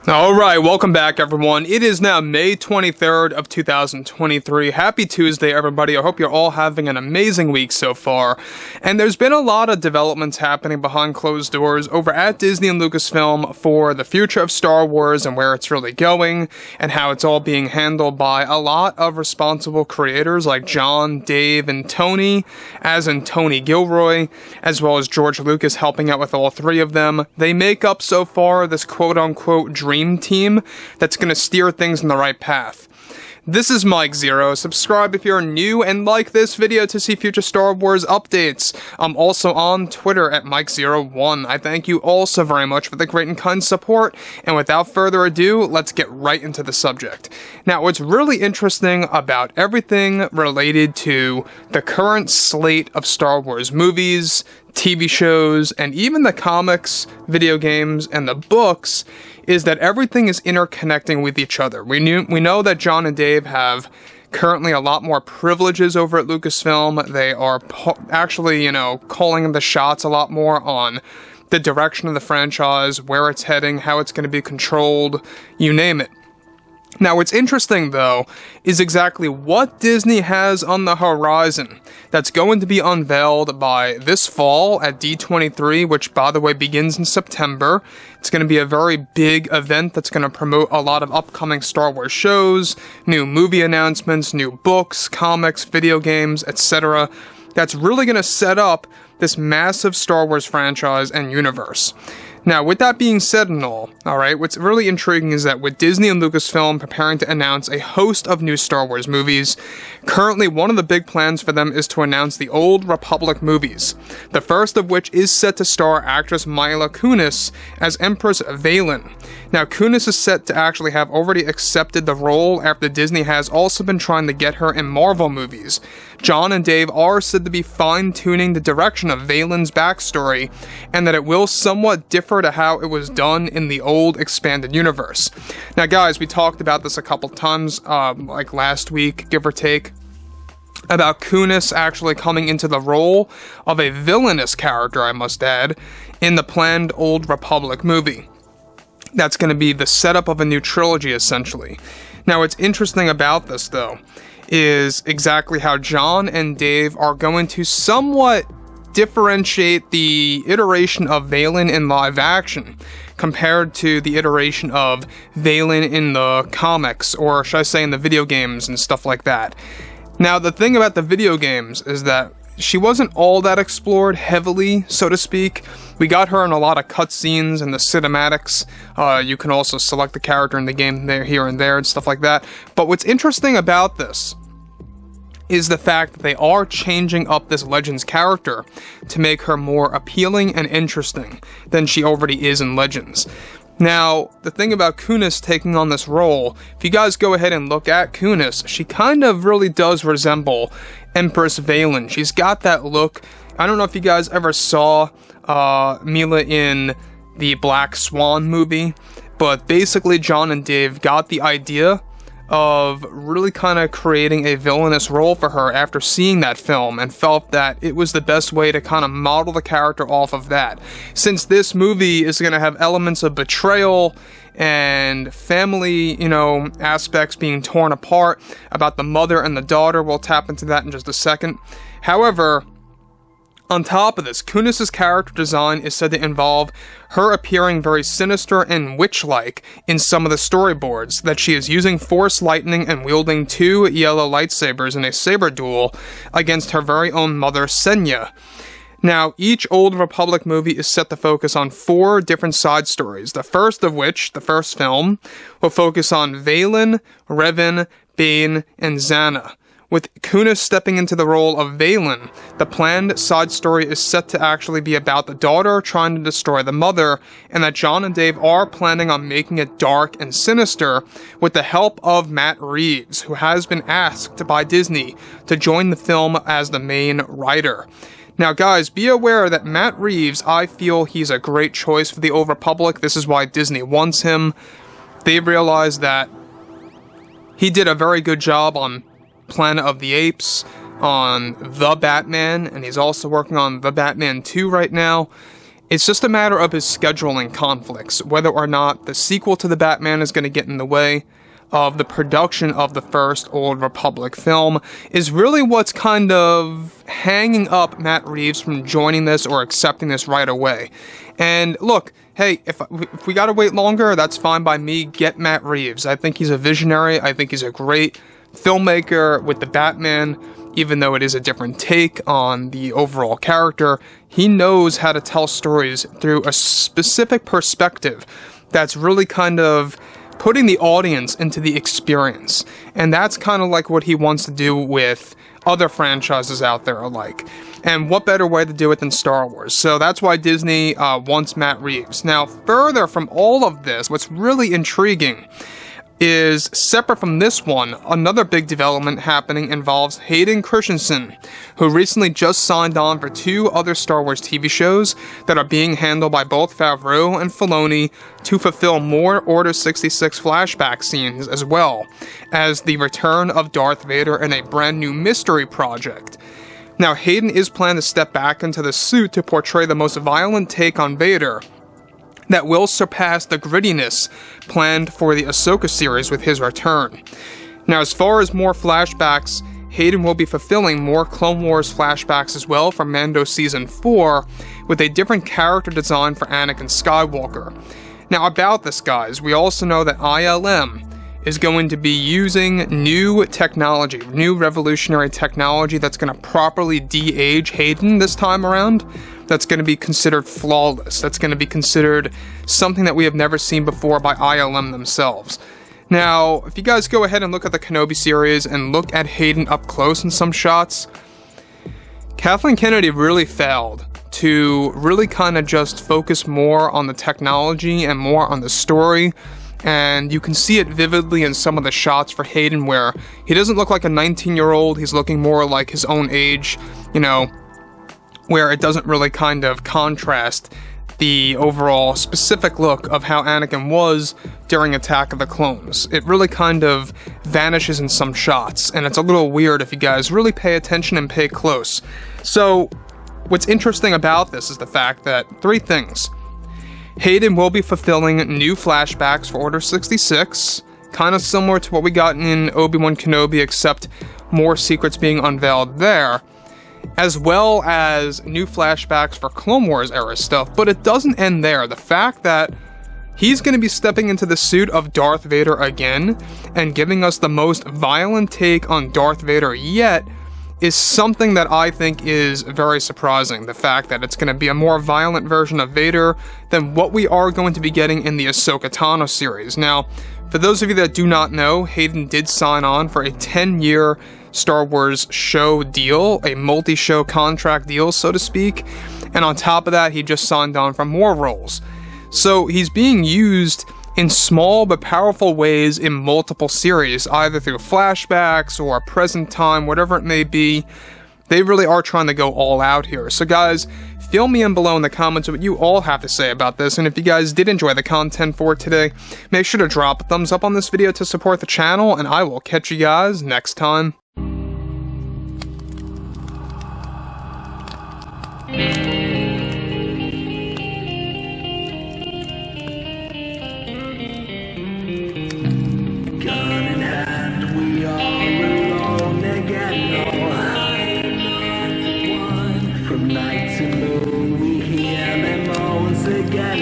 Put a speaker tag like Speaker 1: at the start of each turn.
Speaker 1: Alright, welcome back everyone. It is now May 23rd of 2023. Happy Tuesday everybody. I hope you're all having an amazing week so far. And there's been a lot of developments happening behind closed doors over at Disney and Lucasfilm for the future of Star Wars and where it's really going, and how it's all being handled by a lot of responsible creators like John, Dave, and Tony, as in Tony Gilroy, as well as George Lucas helping out with all three of them. They make up so far this quote-unquote dream team that's going to steer things in the right path. This is Mike Zero. Subscribe if you're new and like this video to see future Star Wars updates. I'm also on Twitter at Mike01. I thank you all so very much for the great and kind support, and without further ado, let's get right into the subject. Now, what's really interesting about everything related to the current slate of Star Wars movies, TV shows, and even the comics, video games, and the books is that everything is interconnecting with each other. We know that John and Dave have currently a lot more privileges over at Lucasfilm. They are actually, calling the shots a lot more on the direction of the franchise, where it's heading, how it's going to be controlled, you name it. Now, what's interesting, though, is exactly what Disney has on the horizon that's going to be unveiled by this fall at D23, which, by the way, begins in September. It's going to be a very big event that's going to promote a lot of upcoming Star Wars shows, new movie announcements, new books, comics, video games, etc. That's really going to set up this massive Star Wars franchise and universe. Now, with that being said and all, alright, what's really intriguing is that with Disney and Lucasfilm preparing to announce a host of new Star Wars movies, currently one of the big plans for them is to announce the Old Republic movies, the first of which is set to star actress MILA Kunis as Empress Valen. Now, Kunis is set to actually have already accepted the role after Disney has also been trying to get her in Marvel movies. John and Dave are said to be fine-tuning the direction of Valen's backstory, and that it will somewhat differ to how it was done in the old expanded universe. Now guys, we talked about this a couple times, like last week, give or take, about Kunis actually coming into the role of a villainous character, I must add, in the planned Old Republic movie. That's going to be the setup of a new trilogy, essentially. Now, what's interesting about this, though, is exactly how John and Dave are going to somewhat differentiate the iteration of Valen in live action compared to the iteration of Valen in the comics, or should I say in the video games and stuff like that. Now, the thing about the video games is that she wasn't all that explored heavily, so to speak. We got her in a lot of cutscenes and the cinematics. You can also select the character in the game there, here and there, and stuff like that. But what's interesting about this is the fact that they are changing up this Legends character to make her more appealing and interesting than she already is in Legends. Now, the thing about Kunis taking on this role, if you guys go ahead and look at Kunis, she kind of really does resemble Empress Valen. She's got that look. I don't know if you guys ever saw MILA in the Black Swan movie, but basically John and Dave got the idea of really kind of creating a villainous role for her after seeing that film, and felt that it was the best way to kind of model the character off of that. Since this movie is going to have elements of betrayal and family, aspects being torn apart about the mother and the daughter, we'll tap into that in just a second. However, on top of this, Kunis' character design is said to involve her appearing very sinister and witch-like in some of the storyboards, that she is using Force lightning and wielding 2 yellow lightsabers in a saber duel against her very own mother, Senya. Now, each Old Republic movie is set to focus on 4 different side stories, the first of which, the first film, will focus on Valen, Revan, Bane, and Zana. With Kunis stepping into the role of Valen, the planned side story is set to actually be about the daughter trying to destroy the mother, and that John and Dave are planning on making it dark and sinister with the help of Matt Reeves, who has been asked by Disney to join the film as the main writer. Now guys, be aware that Matt Reeves, I feel he's a great choice for the Old Republic. This is why Disney wants him. They realized that he did a very good job on Planet of the Apes, on The Batman, and he's also working on The Batman 2 right now. It's just a matter of his scheduling conflicts, whether or not the sequel to the Batman is going to get in the way of the production of the first Old Republic film is really what's kind of hanging up Matt Reeves from joining this or accepting this right away. And look, hey, if we gotta wait longer, that's fine by me. Get Matt Reeves. I think he's a visionary. I think he's a great filmmaker with the Batman. Even though it is a different take on the overall character, he knows how to tell stories through a specific perspective that's really kind of putting the audience into the experience. And that's kind of like what he wants to do with other franchises out there alike. And what better way to do it than Star Wars? So that's why Disney wants Matt Reeves. Now, further from all of this, what's really intriguing is, separate from this one, another big development happening involves Hayden Christensen, who recently just signed on for 2 other Star Wars TV shows that are being handled by both Favreau and Filoni to fulfill more Order 66 flashback scenes, as well as the return of Darth Vader in a brand new mystery project. Now, Hayden is planned to step back into the suit to portray the most violent take on Vader that will surpass the grittiness planned for the Ahsoka series with his return. Now, as far as more flashbacks, Hayden will be fulfilling more Clone Wars flashbacks as well from Mando Season 4, with a different character design for Anakin Skywalker. Now, about this, guys, we also know that ILM is going to be using new technology, new revolutionary technology that's going to properly de-age Hayden this time around. That's going to be considered flawless. That's going to be considered something that we have never seen before by ILM themselves. Now, if you guys go ahead and look at the Kenobi series and look at Hayden up close in some shots, Kathleen Kennedy really failed to really kind of just focus more on the technology and more on the story. And you can see it vividly in some of the shots for Hayden, where he doesn't look like a 19-year-old, he's looking more like his own age, you know, where it doesn't really kind of contrast the overall specific look of how Anakin was during Attack of the Clones. It really kind of vanishes in some shots, and it's a little weird if you guys really pay attention and pay close. So, what's interesting about this is the fact that 3 things. Hayden will be fulfilling new flashbacks for Order 66, kind of similar to what we got in Obi-Wan Kenobi, except more secrets being unveiled there, as well as new flashbacks for Clone Wars era stuff. But it doesn't end there. The fact that he's going to be stepping into the suit of Darth Vader again and giving us the most violent take on Darth Vader yet is something that I think is very surprising. The fact that it's going to be a more violent version of Vader than what we are going to be getting in the Ahsoka Tano series. Now, for those of you that do not know, Hayden did sign on for a 10-year Star Wars show deal, a multi-show contract deal, so to speak, and on top of that, he just signed on for more roles. So he's being used in small but powerful ways in multiple series, either through flashbacks or present time, whatever it may be. They really are trying to go all out here. So guys, fill me in below in the comments what you all have to say about this, and if you guys did enjoy the content for today, make sure to drop a thumbs up on this video to support the channel, and I will catch you guys next time.
Speaker 2: From night to moon, we hear them moans again.